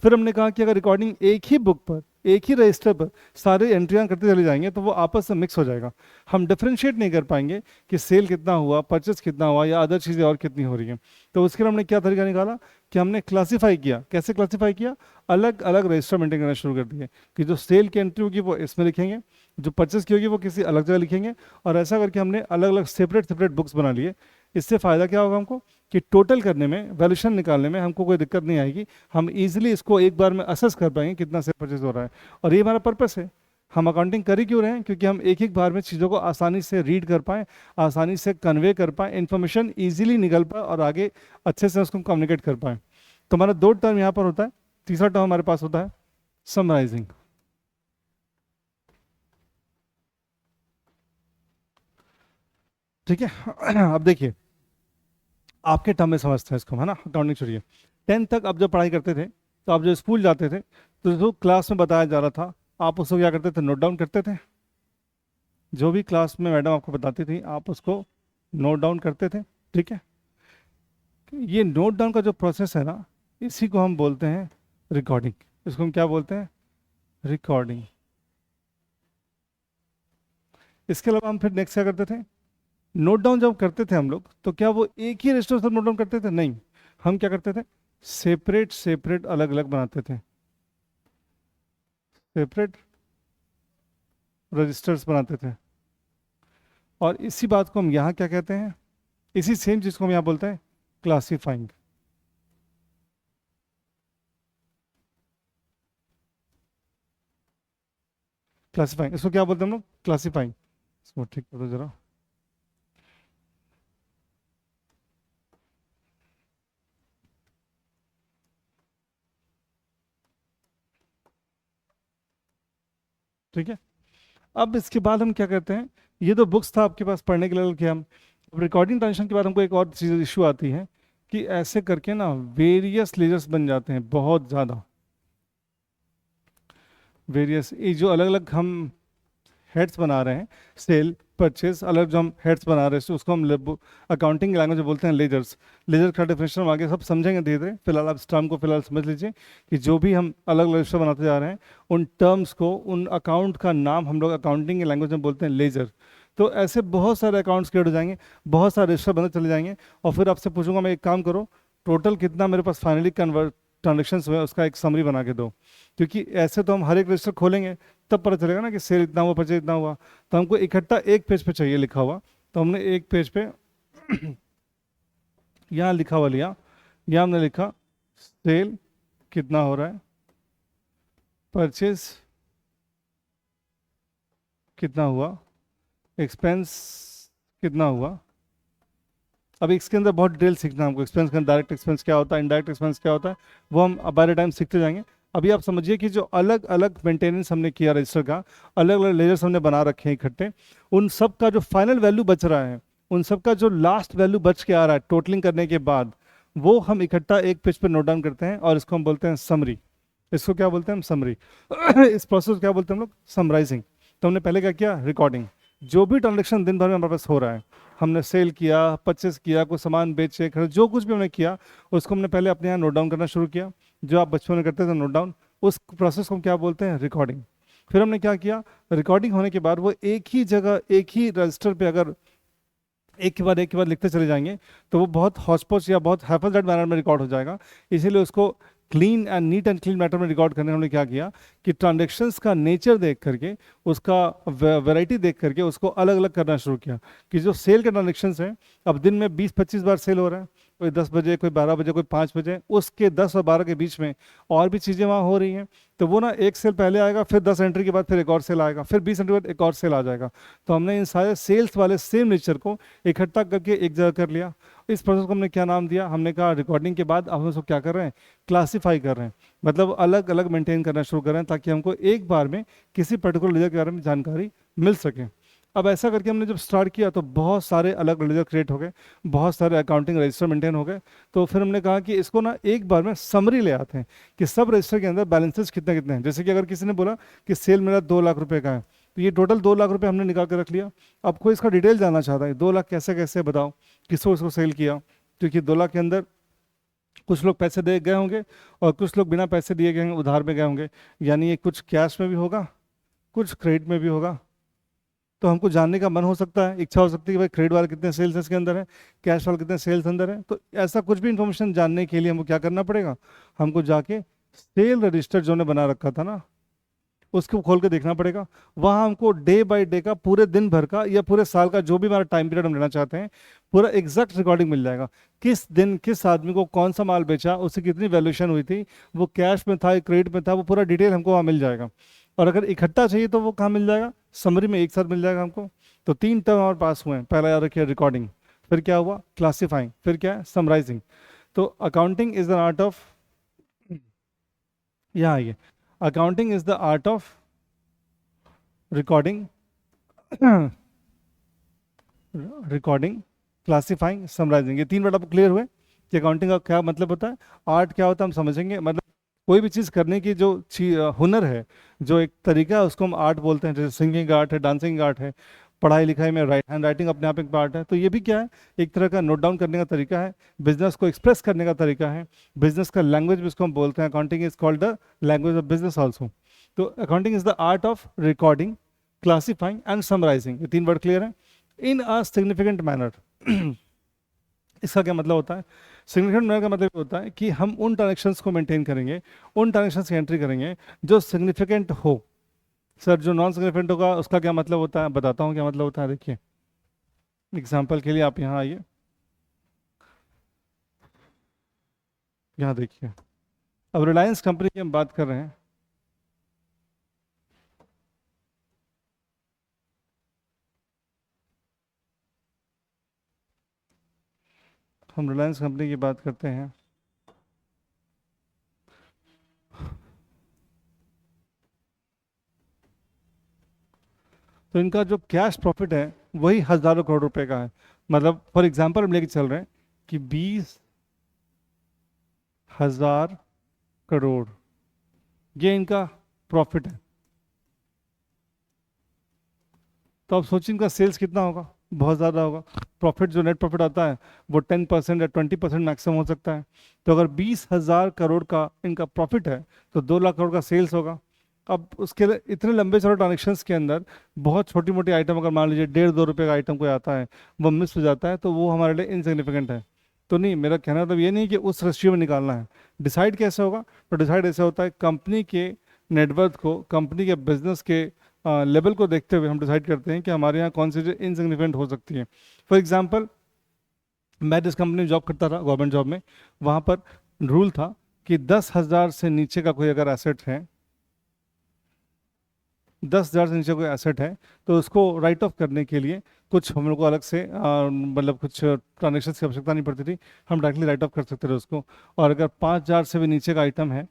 फिर हमने कहा कि अगर रिकॉर्डिंग एक ही बुक पर, एक ही रजिस्टर पर सारे एंट्रियां करते चले जाएंगे तो वो आपस में मिक्स हो जाएगा। हम डिफ्रेंशिएट नहीं कर पाएंगे कि सेल कितना हुआ, परचेस कितना हुआ, या अदर चीज़ें और कितनी हो रही हैं। तो उसके लिए हमने क्या तरीका निकाला कि हमने क्लासीफाई किया। कैसे क्लासीफाई किया, अलग अलग रजिस्टर मेंटेन करना शुरू कर दिए कि जो सेल की एंट्री होगी वो इसमें लिखेंगे, जो परचेस की होगी वो किसी अलग जगह लिखेंगे, और ऐसा करके हमने अलग अलग सेपरेट सेपरेट बुक्स बना लिए। इससे फ़ायदा क्या होगा हमको कि टोटल करने में, वैल्यूशन निकालने में हमको कोई दिक्कत नहीं आएगी। हम इजीली इसको एक बार में असेस कर पाएंगे कितना सेल परचेज हो रहा है। और ये हमारा पर्पस है। हम अकाउंटिंग कर ही क्यों रहे हैं, क्योंकि हम एक एक बार में चीज़ों को आसानी से रीड कर पाएँ, आसानी से कन्वे कर पाएँ, इन्फॉर्मेशन ईजिली निकल पाए और आगे अच्छे से उसको कम्युनिकेट कर पाएँ। तो हमारा दो टर्म यहाँ पर होता है, तीसरा टर्म हमारे पास होता है समराइजिंग। ठीक है। अब देखिए, आपके टर्म में समझते हैं इसको, है ना। अकाउंटिंग छोड़िए, 10th तक आप जब पढ़ाई करते थे, तो आप जब स्कूल जाते थे, तो जो क्लास में बताया जा रहा था आप उसको क्या करते थे, नोट डाउन करते थे। जो भी क्लास में मैडम आपको बताती थी आप उसको नोट डाउन करते थे, ठीक है। ये नोट डाउन का जो प्रोसेस है ना, इसी को हम बोलते हैं रिकॉर्डिंग। इसको हम क्या बोलते हैं, रिकॉर्डिंग। इसके अलावा हम फिर नेक्स्ट क्या करते थे, नोट डाउन जब करते थे हम लोग, तो क्या वो एक ही रजिस्टर से नोट डाउन करते थे, नहीं। हम क्या करते थे, सेपरेट सेपरेट अलग अलग बनाते थे, सेपरेट रजिस्टर्स बनाते थे। और इसी बात को हम यहाँ क्या कहते हैं, इसी सेम चीज़ को हम यहाँ बोलते हैं क्लासीफाइंग। क्लासीफाइंग, इसको क्या बोलते हैं हम लोग, क्लासीफाइंग। इसको ठीक कर दो जरा। ठीक है। अब इसके बाद हम क्या करते हैं, ये तो बुक्स था आपके पास पढ़ने के लिए कि हम, अब रिकॉर्डिंग ट्रांजेक्शन के बाद हमको एक और चीज़ इशू आती है कि ऐसे करके ना वेरियस लेजर्स बन जाते हैं, बहुत ज़्यादा वेरियस। ये जो अलग अलग हम हेड्स बना रहे हैं, सेल परचेज अलग जो हम हेड्स बना रहे हैं, उसको हम अकाउंटिंग लैंग्वेज में बोलते हैं लेजर्स। लेजर का डेफिनेशन हम आगे सब समझेंगे धीरे धीरे, फिलहाल आप इस टर्म को फिलहाल समझ लीजिए कि जो भी हम अलग अलग रजिस्टर बनाते जा रहे हैं, उन टर्म्स को, उन अकाउंट का नाम हम लोग अकाउंटिंग की लैंग्वेज में बोलते हैं लेजर। तो ऐसे बहुत सारे अकाउंट्स क्रिएट हो जाएंगे, बहुत सारे रजिस्टर बनते चले जाएंगे, और फिर आपसे पूछूंगा मैं, एक काम करो, टोटल कितना मेरे पास फाइनली कन्वर्ट ट्रांजेक्शन हुए उसका एक समरी बना के दो। क्योंकि ऐसे तो हम हर एक रजिस्टर खोलेंगे तब पता चलेगा ना कि सेल इतना हुआ, परचेज इतना हुआ। तो हमको इकट्ठा एक पेज पे चाहिए लिखा हुआ, तो हमने एक पेज पे यहाँ लिखा हुआ लिया। यहाँ हमने लिखा सेल कितना हो रहा है, परचेज कितना हुआ, एक्सपेंस कितना हुआ। अब इसके अंदर बहुत डिटेल सीखना है हमको, एक्सपेंस का डायरेक्ट एक्सपेंस क्या होता है, इनडायरेक्ट एक्सपेंस क्या होता है, वो हम बाय द टाइम सीखते जाएंगे। अभी आप समझिए कि जो अलग अलग मेंटेनेंस हमने किया रजिस्टर का, अलग अलग लेजर्स हमने बना रखे हैं इकट्ठे, उन सब का जो फाइनल वैल्यू बच रहा है, उन सब का जो लास्ट वैल्यू बच के आ रहा है टोटलिंग करने के बाद, वो हम इकट्ठा एक पेज पर नोट डाउन करते हैं और इसको हम बोलते हैं समरी। इसको क्या बोलते हैं हम, समरी। इस प्रोसेस को क्या बोलते हैं हम लोग, समराइजिंग। तो हमने पहले क्या किया, रिकॉर्डिंग। जो भी ट्रांजेक्शन दिन भर में हमारे पास हो रहा है, हमने सेल किया, परचेस किया, कोई सामान बेचे, खरीद, जो कुछ भी हमने किया उसको हमने पहले अपने यहाँ नोट डाउन करना शुरू किया, जो आप बचपन में करते थे नोट डाउन। उस प्रोसेस को हम क्या बोलते हैं, रिकॉर्डिंग। फिर हमने क्या किया, रिकॉर्डिंग होने के बाद वो एक ही जगह एक ही रजिस्टर पे अगर एक के बाद लिखते चले जाएंगे तो वो बहुत हौच-पौच या बहुत हैफज़र्ड मैनर में रिकॉर्ड हो जाएगा। इसीलिए उसको clean and neat and clean matter में रिकॉर्ड करने हमने क्या किया कि ट्रांजेक्शन्स का नेचर देख करके, उसका वैरायटी देख करके उसको अलग अलग करना शुरू किया कि जो सेल के ट्रांजेक्शन्स हैं, अब दिन में 20-25 बार सेल हो रहा है, कोई 10 बजे, कोई 12 बजे, कोई 5 बजे, उसके 10 और 12 के बीच में और भी चीज़ें वहाँ हो रही हैं, तो वो ना एक सेल पहले आएगा, फिर 10 एंट्री के बाद फिर एक और सेल आएगा, फिर 20 एंट्री के बाद एक और सेल आ जाएगा। तो हमने इन सारे सेल्स वाले सेम नेचर को इकट्ठा करके एक जगह कर लिया। इस प्रोसेस को हमने क्या नाम दिया, हमने कहा रिकॉर्डिंग के बाद अब हम उसको क्या कर रहे हैं, क्लासीफाई कर रहे हैं, मतलब अलग अलग मेंटेन करना शुरू कर रहे हैं ताकि हमको एक बार में किसी पर्टिकुलर लेजर के बारे में जानकारी मिल सके। अब ऐसा करके हमने जब स्टार्ट किया तो बहुत सारे अलग लेजर क्रिएट हो गए, बहुत सारे अकाउंटिंग रजिस्टर मेंटेन हो गए। तो फिर हमने कहा कि इसको ना एक बार में समरी ले आते हैं कि सब रजिस्टर के अंदर बैलेंसेस कितने कितने हैं। जैसे कि अगर किसी ने बोला कि सेल मेरा 2 लाख रुपए का है, तो ये टोटल 2 लाख रुपए हमने निकाल कर रख लिया। अब कोई इसका डिटेल जानना चाहता है, 2 लाख कैसे कैसे बताओ, किसको इसको सेल किया, क्योंकि 2 लाख के अंदर कुछ लोग पैसे दे गए होंगे और कुछ लोग बिना पैसे दिए गए होंगे, उधार में गए होंगे, यानी ये कुछ कैश में भी होगा, कुछ क्रेडिट में भी होगा। तो हमको जानने का मन हो सकता है, इच्छा हो सकती है कि भाई क्रेडिट वाले कितने सेल्स इसके अंदर है, कैश वाले कितने सेल्स अंदर है। तो ऐसा कुछ भी इंफॉर्मेशन जानने के लिए हमको क्या करना पड़ेगा, हमको जाके सेल रजिस्टर जो ने बना रखा था ना, उसको खोल के देखना पड़ेगा। वहाँ हमको डे बाय डे का, पूरे दिन भर का या पूरे साल का जो भी हमारा टाइम पीरियड हम लेना चाहते हैं, पूरा एग्जैक्ट रिकॉर्डिंग मिल जाएगा। किस दिन किस आदमी को कौन सा माल बेचा, उसकी कितनी वैल्यूएशन हुई थी, वो कैश में था, क्रेडिट में था, वो पूरा डिटेल हमको वहाँ मिल जाएगा। और अगर इकट्ठा चाहिए तो वो कहाँ मिल जाएगा, समरी में एक साथ मिल जाएगा हमको। तो 3 टर्म हमारे पास हुए हैं, पहला याद रखिए रिकॉर्डिंग, फिर क्या हुआ क्लासीफाइंग, फिर क्या है समराइजिंग। तो accounting is the art of, यहाँ आइए, accounting is the art of recording, recording, classifying, summarising. ये 3 वर्ड आपको क्लियर हुए कि अकाउंटिंग का क्या मतलब होता है, आर्ट क्या होता है हम समझेंगे। मतलब कोई भी चीज़ करने की जो हुनर है, जो एक तरीका है, उसको हम आर्ट बोलते हैं। जैसे सिंगिंग आर्ट है, डांसिंग आर्ट है, पढ़ाई लिखाई में हैंड राइटिंग अपने आप एक पार्ट है। तो ये भी क्या है, एक तरह का नोट डाउन करने का तरीका है, बिजनेस को एक्सप्रेस करने का तरीका है, बिजनेस का लैंग्वेज भी इसको हम बोलते हैं। Accounting is called the language of business also. तो accounting is the art of recording, classifying and summarising. ये 3 वर्ड क्लियर है, इन अ सिग्निफिकेंट मैनर। इसका क्या मतलब होता है, सिग्निफिकेंट मैनर का मतलब होता है कि हम उन ट्रांजेक्शन्स को मेंटेन करेंगे, उन ट्रांजेक्शन्स की एंट्री करेंगे जो सिग्निफिकेंट हो। सर जो नॉन सिग्निफिकेंट होगा उसका क्या मतलब होता है, बताता हूँ क्या मतलब होता है। देखिए एग्जाम्पल के लिए आप यहाँ आइए, यहाँ देखिए, अब रिलायंस कंपनी की हम बात कर रहे हैं। हम रिलायंस कंपनी की बात करते हैं, तो इनका जो कैश प्रॉफिट है वही हजारों करोड़ रुपए का है। मतलब फॉर एग्जांपल हम लेके चल रहे हैं कि 20,000 करोड़ ये इनका प्रॉफिट है। तो आप सोचिए इनका सेल्स कितना होगा, बहुत ज़्यादा होगा। प्रॉफिट जो नेट प्रॉफिट आता है वो 10% या 20% मैक्सिमम हो सकता है। तो अगर 20,000 करोड़ का इनका प्रॉफिट है तो 2 लाख करोड़ का सेल्स होगा। अब उसके लिए इतने लंबे चौड़े ट्रांजेक्शन्स के अंदर बहुत छोटी मोटी आइटम, अगर मान लीजिए 1.5-2 रुपये का आइटम कोई आता है, वो मिस हो जाता है, तो वो हमारे लिए इनसिग्निफिकेंट है। तो नहीं, मेरा कहना मतलब ये नहीं कि उस रेशियो में निकालना है। डिसाइड कैसे होगा, तो डिसाइड ऐसे होता है कंपनी के नेटवर्थ को, कंपनी के बिजनेस के लेवल को देखते हुए हम डिसाइड करते हैं कि हमारे यहाँ कौन सी चीज़ इनसिग्निफिकेंट हो सकती है। फॉर एग्जांपल, मैं जिस कंपनी में जॉब करता था, गवर्नमेंट जॉब में, वहाँ पर रूल था कि 10,000 से नीचे का कोई अगर एसेट है, 10,000 से नीचे कोई एसेट है, तो उसको राइट ऑफ करने के लिए कुछ हम लोग को अलग से मतलब कुछ ट्रांजेक्शन की आवश्यकता नहीं पड़ती थी, हम डायरेक्टली राइट ऑफ कर सकते थे उसको। और अगर 5,000 से भी नीचे का आइटम है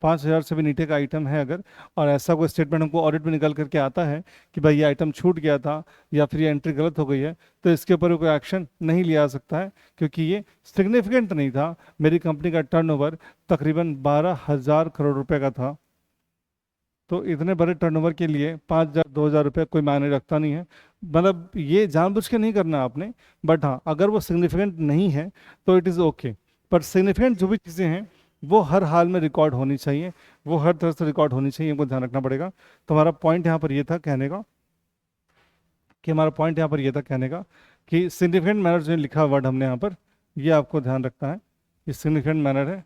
5,000 से भी नीचे का आइटम है अगर, और ऐसा कोई स्टेटमेंट हमको ऑडिट में निकल करके आता है कि भाई ये आइटम छूट गया था या फिर ये एंट्री गलत हो गई है, तो इसके ऊपर कोई एक्शन नहीं लिया जा सकता है, क्योंकि ये सिग्निफिकेंट नहीं था। मेरी कंपनी का टर्नओवर तकरीबन 12,000 करोड़ रुपए का था, तो इतने बड़े टर्नओवर के लिए 5,000 2,000 रुपये कोई मायने रखता नहीं है। मतलब ये जानबूझ के नहीं करना आपने, बट हाँ अगर वो सिग्निफिकेंट नहीं है तो इट इज़ ओके। पर सिग्निफिकेंट जो भी चीज़ें हैं वो हर हाल में रिकॉर्ड होनी चाहिए, वो हर तरह से रिकॉर्ड होनी चाहिए, हमको ध्यान रखना पड़ेगा। तो हमारा पॉइंट यहाँ पर ये था कहने का कि सिग्निफिकेंट मैनर जो लिखा वर्ड हमने यहाँ पर, ये आपको ध्यान रखना है। ये सिग्निफिकेंट मैनर है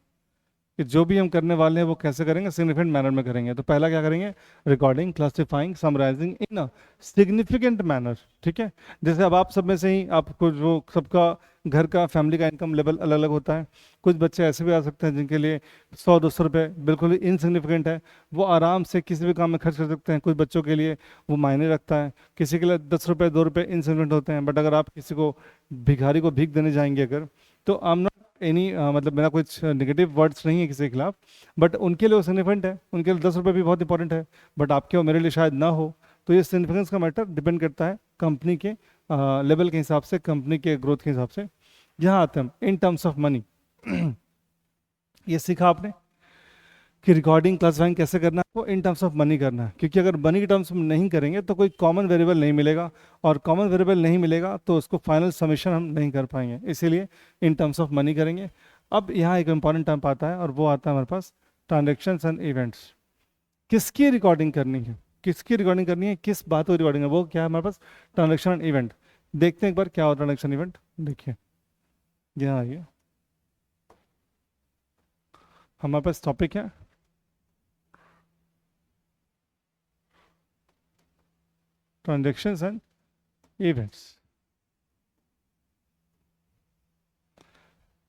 कि जो भी हम करने वाले हैं वो कैसे करेंगे, सिग्निफिकेंट मैनर में करेंगे। तो पहला क्या करेंगे, recording, classifying, summarising in a significant manner. ठीक है, जैसे अब आप सब में से ही आपको जो सबका घर का फैमिली का इनकम लेवल अलग अलग होता है। कुछ बच्चे ऐसे भी आ सकते हैं जिनके लिए 100-200 रुपये बिल्कुल इनसिग्निफिकेंट है, वो आराम से किसी भी काम में खर्च कर सकते हैं। कुछ बच्चों के लिए वो मायने रखता है, किसी के लिए 10 रुपये 2 रुपये इनसिग्निफिकेंट होते हैं। बट अगर आप किसी को भिखारी को भीख देने जाएंगे अगर, तो आई एम नॉट एनी मतलब मेरा कुछ नेगेटिव वर्ड्स नहीं है किसी के खिलाफ, बट उनके लिए वो सिग्निफिकेंट है, उनके लिए 10 रुपये भी बहुत इंपॉर्टेंट है, बट आपके और मेरे लिए शायद ना हो। तो ये सिग्निफिकेंस का मैटर डिपेंड करता है कंपनी के लेवल के हिसाब से, कंपनी के ग्रोथ के हिसाब से। यहाँ आते हैं हम इन टर्म्स ऑफ मनी। ये सीखा आपने कि रिकॉर्डिंग क्लासिफाइंग कैसे करना है, वो इन टर्म्स ऑफ मनी करना है, क्योंकि अगर मनी के टर्म्स में नहीं करेंगे तो कोई कॉमन वेरिएबल नहीं मिलेगा, और कॉमन वेरिएबल नहीं मिलेगा तो उसको फाइनल समेशन हम नहीं कर पाएंगे, इसीलिए इन टर्म्स ऑफ मनी करेंगे। अब यहाँ एक इंपॉर्टेंट टर्म आता है और वो आता है हमारे पास ट्रांजेक्शन्स एंड इवेंट्स। किसकी रिकॉर्डिंग करनी है, किसकी रिकॉर्डिंग करनी है, किस बात की रिकॉर्डिंग है, वो क्या है हमारे पास, ट्रांजेक्शन एंड इवेंट। देखते हैं एक बार क्या होता है ट्रांजेक्शन इवेंट। देखिए यहाँ आइए, हमारे पास टॉपिक है ट्रांजेक्शन्स एंड इवेंट्स।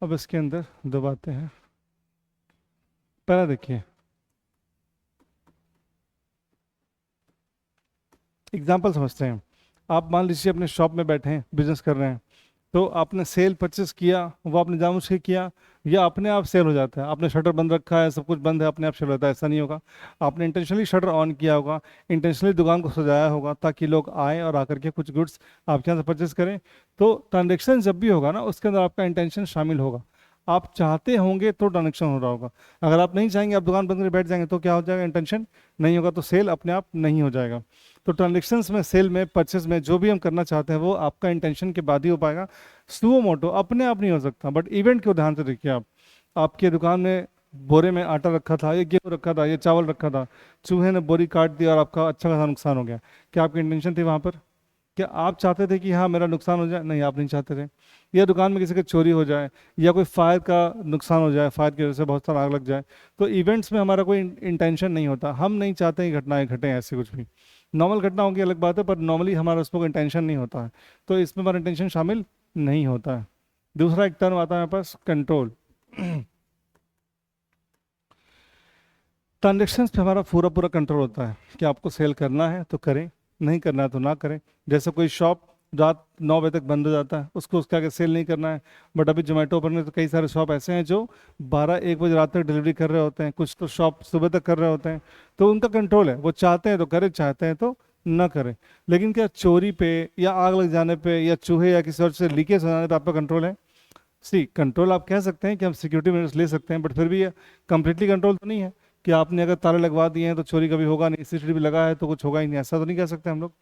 अब इसके अंदर दो बातें हैं। पहला देखिए, एग्जाम्पल समझते हैं। आप मान लीजिए अपने शॉप में बैठे हैं, बिजनेस कर रहे हैं, तो आपने सेल परचेस किया, वो आपने जानबूझ के किया या अपने आप सेल हो जाता है। आपने शटर बंद रखा है, सब कुछ बंद है, अपने आप सेल होता है, ऐसा नहीं होगा। आपने इंटेंशनली शटर ऑन किया होगा, इंटेंशनली दुकान को सजाया होगा ताकि लोग आए और आकर के कुछ गुड्स आपके यहाँ से परचेस करें। तो ट्रांजेक्शन जब भी होगा ना, उसके अंदर आपका इंटेंशन शामिल होगा। आप चाहते होंगे तो ट्रांजेक्शन हो रहा होगा, अगर आप नहीं चाहेंगे, आप दुकान बंद करके बैठ जाएंगे, तो क्या हो जाएगा, इंटेंशन नहीं होगा, तो सेल अपने आप नहीं हो जाएगा। तो ट्रांजेक्शन्स में, सेल में, परचेज में जो भी हम करना चाहते हैं वो आपका इंटेंशन के बाद ही हो पाएगा, सुओ मोटो अपने आप नहीं हो सकता। बट इवेंट को ध्यान से देखिए, आप आपके दुकान में बोरे में आटा रखा था, ये गेहूँ रखा था, ये चावल रखा था, चूहे ने बोरी काट दी और आपका अच्छा खासा नुकसान हो गया। क्या आपकी इंटेंशन थी वहाँ पर? क्या आप चाहते थे कि हाँ मेरा नुकसान हो जाए? नहीं, आप नहीं चाहते थे। या दुकान में किसी की चोरी हो जाए या कोई फायर का नुकसान हो जाए, फायर की वजह से बहुत सारा आग लग जाए, तो इवेंट्स में हमारा कोई इंटेंशन नहीं होता, हम नहीं चाहते कि घटनाएं घटें, ऐसे कुछ भी। नॉर्मल घटना होगी अलग बात है, पर नॉर्मली हमारा उसमें कोई इंटेंशन नहीं होता है, तो इसमें हमारा इंटेंशन शामिल नहीं होता है। दूसरा एक टर्म आता है हमारे पास, कंट्रोल। ट्रांजेक्शन्स पे हमारा पूरा पूरा कंट्रोल होता है कि आपको सेल करना है तो करें, नहीं करना है तो ना करें। जैसे कोई शॉप रात 9 बजे तक बंद हो जाता है, उसको उसके आगे सेल नहीं करना है। बट अभी जोमेटो पर में तो कई सारे शॉप ऐसे हैं जो 12-1 बजे रात तक डिलीवरी कर रहे होते हैं, कुछ तो शॉप सुबह तक कर रहे होते हैं। तो उनका कंट्रोल है, वो चाहते हैं तो करें, चाहते हैं तो ना करें। लेकिन क्या चोरी पे या आग लग जाने पे या चूहे या किसी और से लीकेज हो जाने पे आपका कंट्रोल है? सी कंट्रोल आप कह सकते हैं कि हम सिक्योरिटी मेजर्स ले सकते हैं, बट फिर भी ये कंप्लीटली कंट्रोल तो नहीं है कि आपने अगर ताले लगवा दिए हैं तो चोरी कभी होगा नहीं, सीसीटीवी लगा है तो कुछ होगा ही नहीं, ऐसा तो नहीं कह सकते हम लोग।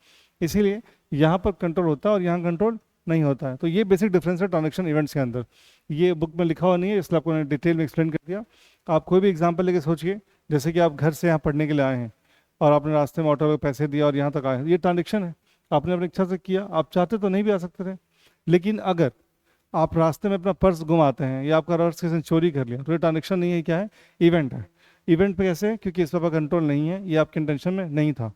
इसीलिए यहाँ पर कंट्रोल होता है और यहाँ कंट्रोल नहीं होता है। तो ये बेसिक डिफरेंस है ट्रांजेक्शन इवेंट्स के अंदर। ये बुक में लिखा हुआ नहीं है, इसलिए आपको मैंने डिटेल में एक्सप्लेन कर दिया। आप कोई भी एग्जाम्पल लेके सोचिए, जैसे कि आप घर से यहाँ पढ़ने के लिए आए हैं और आपने रास्ते में ऑटो को पैसे दिया और यहाँ तक आए, ये ट्रांजेक्शन है, आपने अपनी इच्छा से किया। आप चाहते तो नहीं भी आ सकते थे, लेकिन अगर आप रास्ते में अपना पर्स गुमाते हैं या आपका पर्स किसी ने चोरी कर लिया, तो ये ट्रांजेक्शन नहीं है, क्या है, इवेंट है। इवेंट पे कैसे? क्योंकि इस पर कंट्रोल नहीं है, ये आपके इंटेंशन में नहीं था।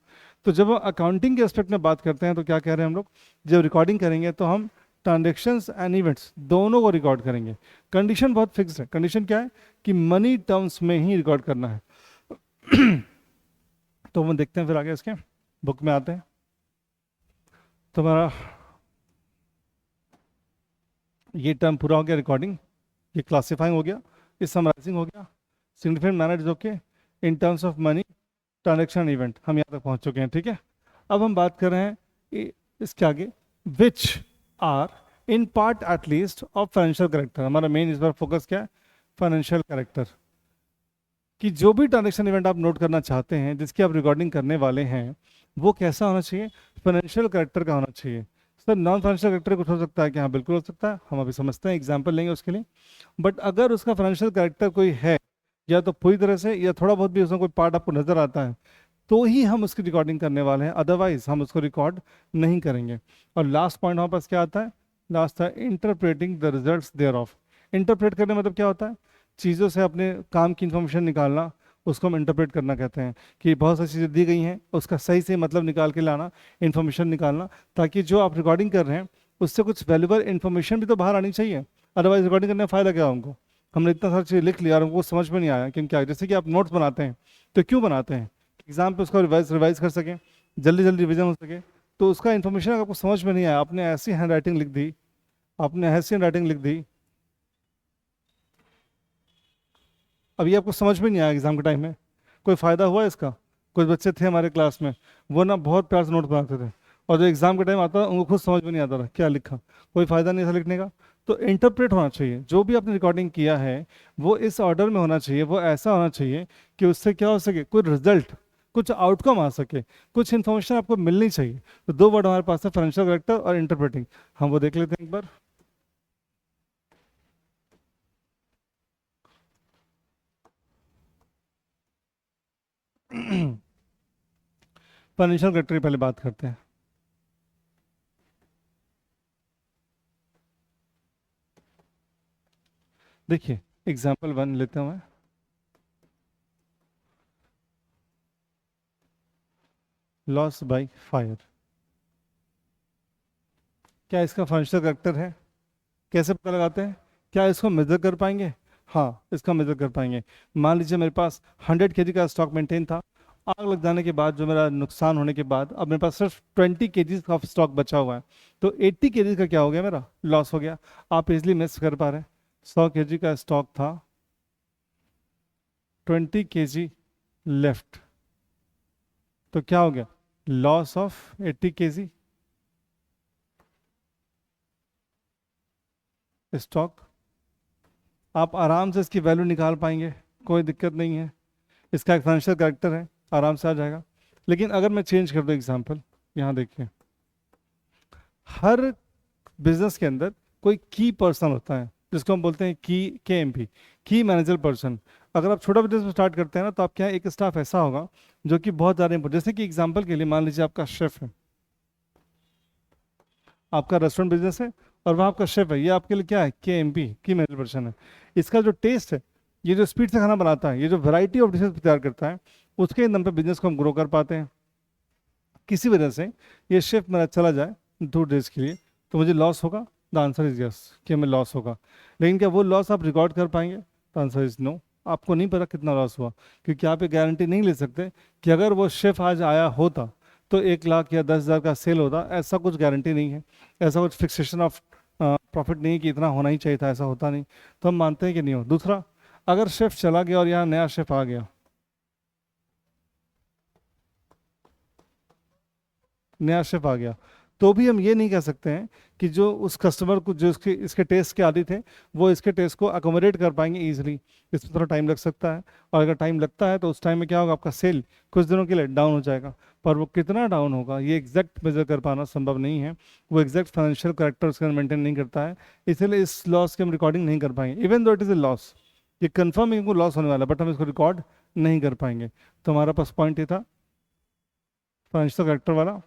तो जब हम अकाउंटिंग के एस्पेक्ट में बात करते हैं तो क्या कह रहे हैं हम लोग, जब रिकॉर्डिंग करेंगे तो हम ट्रांजेक्शन्स एंड इवेंट्स दोनों को रिकॉर्ड करेंगे। कंडीशन बहुत फिक्स है। कंडीशन क्या है कि मनी टर्म्स में ही रिकॉर्ड करना है। तो हम देखते हैं फिर आगे, इसके बुक में आते हैं। तो हमारा ये टर्म पूरा हो गया, रिकॉर्डिंग, ये क्लासिफाइंग हो गया, ये समराइजिंग हो गया, significant manner is okay, in terms of money transaction event, हम यहाँ तक पहुँच चुके हैं, ठीक है। अब हम बात कर रहे हैं इसके आगे, which are in part at least of financial character. हमारा मेन इस बार फोकस क्या है, फाइनेंशियल करेक्टर, कि जो भी ट्रांजेक्शन इवेंट आप नोट करना चाहते हैं, जिसकी आप रिकॉर्डिंग करने वाले हैं, वो कैसा होना चाहिए, फाइनेंशियल करेक्टर का होना चाहिए। सर नॉन फाइनेंशियल करेक्टर कुछ हो सकता है, कि हाँ बिल्कुल हो सकता है, हम अभी समझते हैं, एग्जाम्पल लेंगे उसके लिए। बट अगर उसका फाइनेंशियल करेक्टर कोई है, या तो पूरी तरह से या थोड़ा बहुत भी उसमें कोई पार्ट आपको नजर आता है, तो ही हम उसकी रिकॉर्डिंग करने वाले हैं, अदरवाइज हम उसको रिकॉर्ड नहीं करेंगे। और लास्ट पॉइंट हमारे पास क्या आता है, लास्ट है interpreting the results thereof. Interpret करने मतलब क्या होता है, चीज़ों से अपने काम की इन्फॉर्मेशन निकालना, उसको हम इंटरप्रेट करना कहते हैं। कि बहुत सारी चीज़ें दी गई हैं, उसका सही से मतलब निकाल के लाना, इन्फॉर्मेशन निकालना, ताकि जो आप रिकॉर्डिंग कर रहे हैं उससे कुछ वैल्यूबल इन्फॉर्मेशन भी तो बाहर आनी चाहिए। अदरवाइज रिकॉर्डिंग करने का फ़ायदा क्या हमको, हमने इतना सारी चीज़ लिख लिया और हमको समझ में नहीं आया कि क्या। जैसे कि आप नोट्स बनाते हैं, तो क्यों बनाते हैं, एग्जाम पे उसको रिवाइज कर सकें, जल्दी जल्दी रिविजन हो सके। तो उसका इन्फॉर्मेशन अगर आपको समझ में नहीं आया, आपने ऐसी हैंड राइटिंग लिख दी, आपने ऐसी हैंड राइटिंग लिख दी, अभी आपको समझ में नहीं आया एग्जाम के टाइम में, कोई फ़ायदा हुआ इसका। कुछ बच्चे थे हमारे क्लास में, वो ना बहुत प्यार से नोट बनाते थे, और जो एग्जाम के टाइम आता था उनको खुद समझ में नहीं आता था क्या लिखा, कोई फ़ायदा नहीं था लिखने का। तो इंटरप्रेट होना चाहिए, जो भी आपने रिकॉर्डिंग किया है वो इस ऑर्डर में होना चाहिए, वो ऐसा होना चाहिए कि उससे क्या हो सके, कोई रिजल्ट, कुछ आउटकम आ सके, कुछ इन्फॉर्मेशन आपको मिलनी चाहिए। तो दो वर्ड हमारे पास है, फाइनेंशियल करेक्टर और इंटरप्रेटिंग। हम वो देख लेते हैं एक बार। फाइनेंशियल करेक्टर की पहले बात करते हैं। देखिए एग्जाम्पल वन लेते हैं मैं, लॉस बाय फायर। क्या इसका फाइनेंशियल करेक्टर है, कैसे पता लगाते हैं, क्या इसको मेजर कर पाएंगे। हाँ इसका मेजर कर पाएंगे। मान लीजिए मेरे पास 100 kg का स्टॉक मेंटेन था, आग लग जाने के बाद, जो मेरा नुकसान होने के बाद, अब मेरे पास सिर्फ 20 kg का स्टॉक बचा हुआ है, तो 80 kg का क्या हो गया, मेरा लॉस हो गया। आप इजिली मिस कर पा रहे हैं, 100 kg का स्टॉक था, 20 kg लेफ्ट, तो क्या हो गया, लॉस ऑफ 80 kg स्टॉक। आप आराम से इसकी वैल्यू निकाल पाएंगे, कोई दिक्कत नहीं है, इसका एक फाइनेंशियल कैरेक्टर है, आराम से आ जाएगा। लेकिन अगर मैं चेंज कर दूं एग्जांपल, यहाँ देखिए, हर बिजनेस के अंदर कोई की पर्सन होता है, जिसको हम बोलते हैं KMP, की मैनेजर पर्सन। अगर आप छोटा बिजनेस स्टार्ट करते हैं ना, तो आपके यहाँ एक स्टाफ ऐसा होगा जो कि बहुत ज़्यादा इंपॉर्टेंट, जैसे कि एग्जांपल के लिए मान लीजिए आपका शेफ है, आपका रेस्टोरेंट बिजनेस है, और वह आपका शेफ है, ये आपके लिए क्या है, KMP, की मैनेजर पर्सन है। इसका जो टेस्ट है, ये जो स्पीड से खाना बनाता है, ये जो वैरायटी ऑफ डिशेस तैयार करता है, उसके दम पे बिजनेस को हम ग्रो कर पाते हैं। किसी वजह से ये शेफ मेरा चला जाए 2 डेज के लिए, तो मुझे लॉस होगा, द आंसर इज यस, कि हमें लॉस होगा। लेकिन क्या वो लॉस आप रिकॉर्ड कर पाएंगे, तो आंसर इज नो। आपको नहीं पता कितना लॉस हुआ, क्योंकि आप ये गारंटी नहीं ले सकते कि अगर वो शेफ आज आया होता तो 1 लाख या 10,000 का सेल होता, ऐसा कुछ गारंटी नहीं है, ऐसा कुछ फिक्सेशन ऑफ प्रॉफिट नहीं है कि इतना होना ही चाहिए था, ऐसा होता नहीं। तो हम मानते हैं कि नहीं हो। दूसरा, अगर शेफ चला गया और यहाँ नया शेफ आ गया, नया शेफ आ गया, तो भी हम ये नहीं कह सकते हैं कि जो उस कस्टमर को, जो इसके इसके टेस्ट के आदी थे, वो इसके टेस्ट को अकोमोडेट कर पाएंगे ईजिली। इसमें थोड़ा टाइम लग सकता है, और अगर टाइम लगता है तो उस टाइम में क्या होगा, आपका सेल कुछ दिनों के लिए डाउन हो जाएगा। पर वो कितना डाउन होगा, ये एग्जैक्ट मेजर कर पाना संभव नहीं है, वो एग्जैक्ट फाइनेंशियल करेक्टर उसके मेंटेन नहीं करता है। इसलिए इस लॉस की हम रिकॉर्डिंग नहीं कर पाएंगे, even though it is a loss, ये कन्फर्म है कि लॉस होने वाला है, बट हम इसको रिकॉर्ड नहीं कर पाएंगे। तो हमारा पास पॉइंट ये था फाइनेंशियल करेक्टर वाला,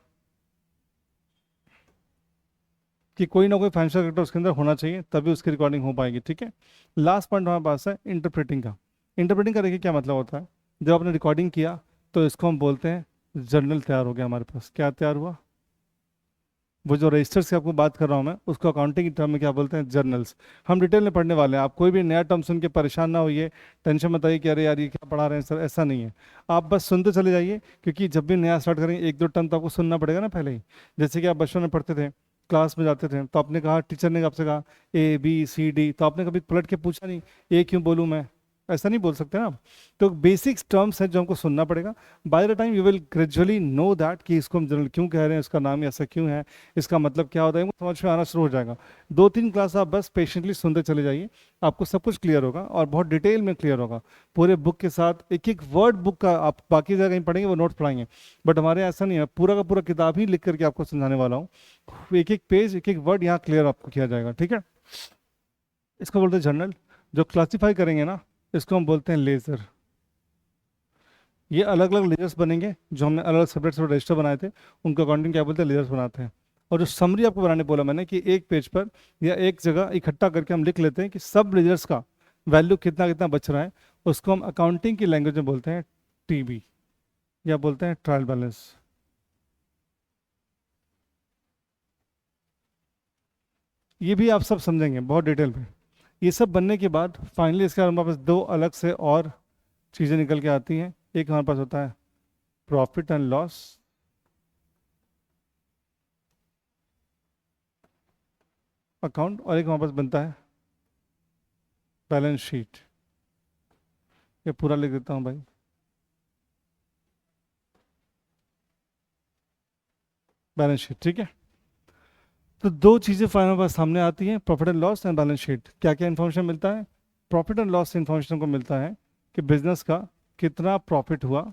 कि कोई ना कोई फाइनेंशियल कैरेक्टर उसके अंदर होना चाहिए, तभी उसकी रिकॉर्डिंग हो पाएगी, ठीक है। लास्ट पॉइंट हमारे पास है इंटरप्रेटिंग का। इंटरप्रेटिंग का देखिए क्या मतलब होता है, जब आपने रिकॉर्डिंग किया तो इसको हम बोलते हैं जर्नल तैयार हो गया हमारे पास। क्या तैयार हुआ, वो जो रजिस्टर्स की आपको बात कर रहा हूँ मैं, उसको अकाउंटिंग की टर्म में क्या बोलते हैं, जर्नल्स। हम डिटेल में पढ़ने वाले हैं, आप कोई भी नया टर्म सुन के परेशान ना होइए, टेंशन मत आइए कि अरे यार ये क्या पढ़ा रहे हैं सर, ऐसा नहीं है। आप बस सुनते चले जाइए, क्योंकि जब भी नया स्टार्ट करेंगे 1-2 टर्म तो आपको सुनना पड़ेगा ना पहले ही। जैसे कि आप बचपन में पढ़ते थे, क्लास में जाते थे, तो आपने कहा, टीचर ने आपसे कहा ABCD, तो आपने कभी पलट के पूछा नहीं, ए क्यों बोलूँ मैं, ऐसा नहीं बोल सकते ना आप। तो बेसिक्स टर्म्स हैं जो हमको सुनना पड़ेगा। By the time you will gradually know that कि इसको हम जनरल क्यों कह रहे हैं, इसका नाम ऐसा क्यों है, इसका मतलब क्या होता है, वो समझ में आना शुरू हो जाएगा। 2-3 क्लास आप बस पेशेंटली सुनते चले जाइए, आपको सब कुछ क्लियर होगा और बहुत डिटेल में क्लियर होगा पूरे बुक के साथ। एक एक वर्ड बुक का आप बाकी जगह कहीं पढ़ेंगे वो नोट्स पढ़ाएंगे, बट हमारे ऐसा नहीं है, पूरा का पूरा किताब ही लिख करके आपको समझाने वाला हूँ। एक एक पेज, एक एक वर्ड यहाँ क्लियर आपको किया जाएगा, ठीक है। इसको बोलते हैं जर्नल। जो क्लासिफाई करेंगे ना, इसको हम बोलते हैं लेजर। ये अलग अलग लेजर्स बनेंगे, जो हमने अलग अलग सेपरेट सेपरेट रजिस्टर बनाए थे, उनको अकाउंटिंग क्या बोलते हैं, लेजर्स बनाते हैं। और जो समरी आपको बनाने बोला मैंने कि एक पेज पर या एक जगह इकट्ठा करके हम लिख लेते हैं कि सब लेजर्स का वैल्यू कितना कितना बच रहा है, उसको हम अकाउंटिंग की लैंग्वेज में बोलते हैं टीबी, या बोलते हैं ट्रायल बैलेंस। ये भी आप सब समझेंगे बहुत डिटेल में। ये सब बनने के बाद फाइनली इसके बाद हमारे पास दो अलग से और चीज़ें निकल के आती हैं। एक हमारे पास होता है प्रॉफिट एंड लॉस अकाउंट, और एक हमारे पास बनता है बैलेंस शीट। ये पूरा लिख देता हूँ भाई, बैलेंस शीट, ठीक है। तो दो चीज़ें फाइनल पास सामने आती हैं, profit and loss and balance sheet. क्या क्या इन्फॉर्मेशन मिलता है? प्रॉफिट एंड लॉस इन्फॉर्मेशन को मिलता है कि बिजनेस का कितना प्रॉफिट हुआ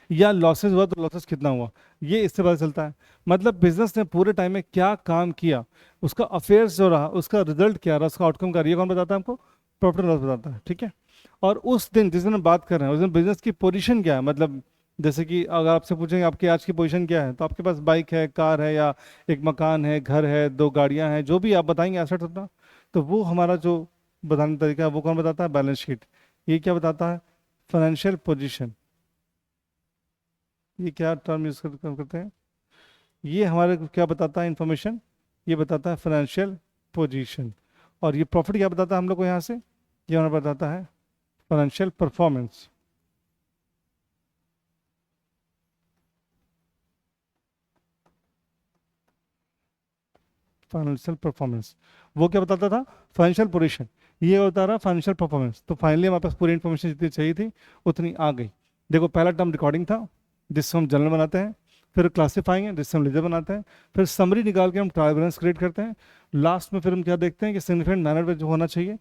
या लॉसेस हुआ तो लॉसेस कितना हुआ, ये इससे पता चलता है। मतलब बिजनेस ने पूरे टाइम में क्या काम किया, उसका अफेयर्स जो रहा, उसका रिजल्ट क्या रहा, उसका आउटकम क्या रहा, ये कौन बताता है हमको? प्रॉफिट एंड लॉस बताता है, ठीक है। और उस दिन जिस दिन हम बात कर रहे हैं उस दिन बिजनेस की पोजीशन क्या है, मतलब जैसे कि अगर आपसे पूछेंगे आपकी आज की पोजीशन क्या है, तो आपके पास बाइक है, कार है, या एक मकान है, घर है, 2 गाड़ियां हैं, जो भी आप बताएंगे एसेट्स अपना, तो वो हमारा जो बताने का तरीका है वो कौन बताता है? Balance sheet. ये क्या बताता है? Financial position. ये क्या टर्म यूज करते हैं? ये हमारे को क्या बताता है इंफॉर्मेशन? ये बताता है फाइनेंशियल पोजीशन। और ये प्रॉफिट क्या बताता है हम लोग को यहाँ से? ये हमारा बताता है फाइनेंशियल परफॉर्मेंस। फाइनेंशियल परफॉर्मेंस, वो क्या बताता था? Financial position. ये बता रहा फाइनेंशियल परफॉर्मेंस। तो फाइनली हमारे पास पूरी इन्फॉर्मेशन जितनी चाहिए थी उतनी आ गई। देखो, पहला टर्म रिकॉर्डिंग था जिससे हम जनरल बनाते हैं, फिर क्लासीफाइंग है जिससे हम लेजर बनाते हैं, फिर समरी निकाल के हम ट्रायल बैलेंस क्रिएट करते हैं, लास्ट में फिर हम क्या देखते हैं कि सिग्निफिकेंट मैनर में जो होना चाहिए,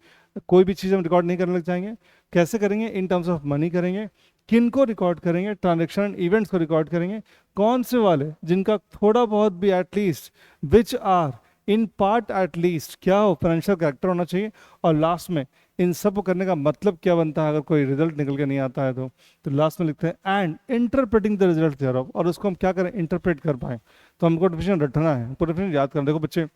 कोई भी चीज़ हम रिकॉर्ड नहीं करने लग जाएंगे। कैसे करेंगे? इन टर्म्स ऑफ मनी करेंगे। किन को रिकॉर्ड करेंगे? ट्रांजेक्शन एंड इवेंट्स को रिकॉर्ड करेंगे। कौन से वाले? जिनका थोड़ा बहुत भी at least, which are in part at least क्या हो, फाइनेंशियल कैरेक्टर होना चाहिए। और लास्ट में इन सब को करने का मतलब क्या बनता है अगर कोई रिजल्ट निकल के नहीं आता है तो लास्ट में लिखते हैं and interpreting the result thereof. और उसको हम क्या करें? इंटरप्रेट कर पाए। तो हमको डेफिनेशन रटना है, हमको डेफिनेशन याद करना। देखो बच्चे,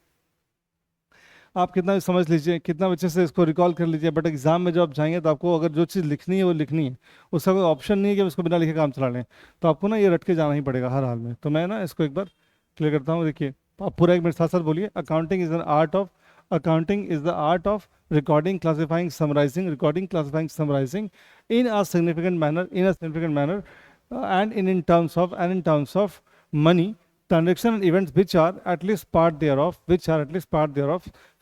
आप कितना भी समझ लीजिए, कितना बच्चे से इसको रिकॉल कर लीजिए, बट एग्जाम में जब आप जाएंगे तो आपको अगर जो चीज़ लिखनी है वो लिखनी है, उसका कोई ऑप्शन नहीं है कि हम उसको बिना लिखे काम चला लें। तो आपको ना ये रट के जाना ही पड़ेगा हर हाल में। तो मैं ना इसको एक बार क्लियर करता हूँ। देखिए, आप पूरा एक मिनट साथ साथ बोलिए। Accounting is the art of recording, classifying, summarizing, recording, classifying, summarizing in a significant manner, and in terms of money, transaction and events which are at least part thereof,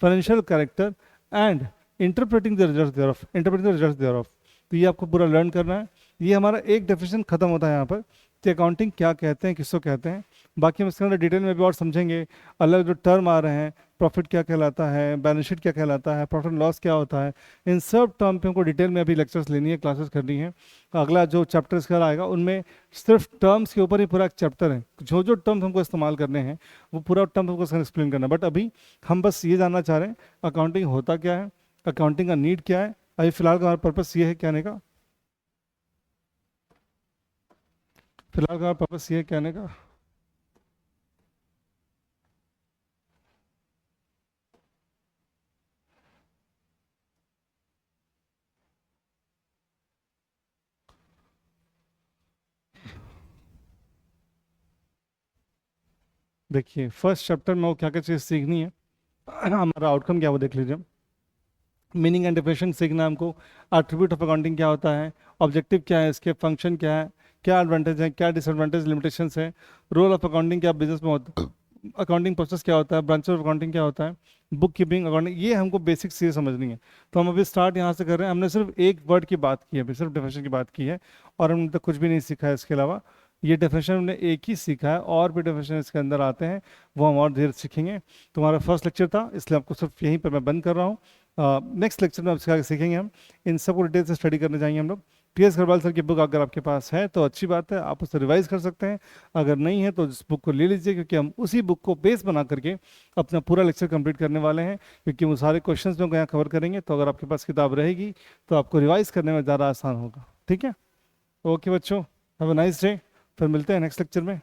financial character, and interpreting the results thereof. तो ये आपको पूरा learn करना है। ये हमारा एक definition खत्म होता है यहाँ पर कि अकाउंटिंग क्या कहते हैं, किसको कहते हैं। बाकी हम इसके अंदर डिटेल में भी और समझेंगे। अलग जो टर्म आ रहे हैं, प्रॉफिट क्या कहलाता है, बैलेंस शीट क्या कहलाता है, प्रॉफिट लॉस क्या होता है, इन सब टर्म पे हमको डिटेल में अभी लेक्चर्स लेनी है, क्लासेस करनी है। अगला जो चैप्टर इसका आएगा उनमें सिर्फ टर्म्स के ऊपर ही पूरा एक चैप्टर है। जो जो टर्म्स हमको इस्तेमाल करने हैं वो पूरा टर्म हमको एक्सप्लेन करना है। बट अभी हम बस ये जानना चाह रहे हैं अकाउंटिंग होता क्या है, अकाउंटिंग का नीड क्या है। अभी फिलहाल का हमारा पर्पस ये है कहने का, देखिए फर्स्ट चैप्टर में वो क्या क्या चीज़ सीखनी है, हमारा आउटकम क्या है वो देख लीजिए। मीनिंग एंड डेफिनेशन सीखना है हमको। एट्रीब्यूट ऑफ अकाउंटिंग क्या होता है, ऑब्जेक्टिव क्या है, इसके फंक्शन क्या है, क्या एडवांटेज है, क्या डिसएडवांटेज लिमिटेशंस है, रोल ऑफ अकाउंटिंग क्या बिजनेस में होता अकाउंटिंग प्रोसेस क्या होता है, ब्रांच ऑफ अकाउंटिंग क्या होता है, बुक कीपिंग अकाउंटिंग, ये हमको बेसिक चीज़ समझनी है। तो हम अभी स्टार्ट यहाँ से कर रहे हैं। हमने सिर्फ एक वर्ड की बात की है अभी, सिर्फ डेफिनेशन की बात की है, और हमने तो कुछ भी नहीं सीखा है इसके अलावा। ये डेफिनेशन हमने एक ही सीखा है, और भी डेफिनेशन इसके अंदर आते हैं, वो हम और धीरे सीखेंगे। तुम्हारा फर्स्ट लेक्चर था, इसलिए आपको सिर्फ यहीं पर मैं बंद कर रहा हूँ। नेक्स्ट लेक्चर में अब सीखेंगे हम, इन सबको डिटेल से स्टडी करने जाएंगे हम लोग। PS गढ़वाल सर की बुक अगर आपके पास है तो अच्छी बात है, आप उससे रिवाइज कर सकते हैं। अगर नहीं है तो इस बुक को ले लीजिए, क्योंकि हम उसी बुक को बेस बना करके अपना पूरा लेक्चर कंप्लीट करने वाले हैं, क्योंकि वो सारे क्वेश्चंस जो यहाँ कवर करेंगे। तो अगर आपके पास किताब रहेगी तो आपको रिवाइज करने में ज़्यादा आसान होगा। ठीक है, ओके बच्चों, हैव अ नाइस डे। फिर मिलते हैं नेक्स्ट लेक्चर में।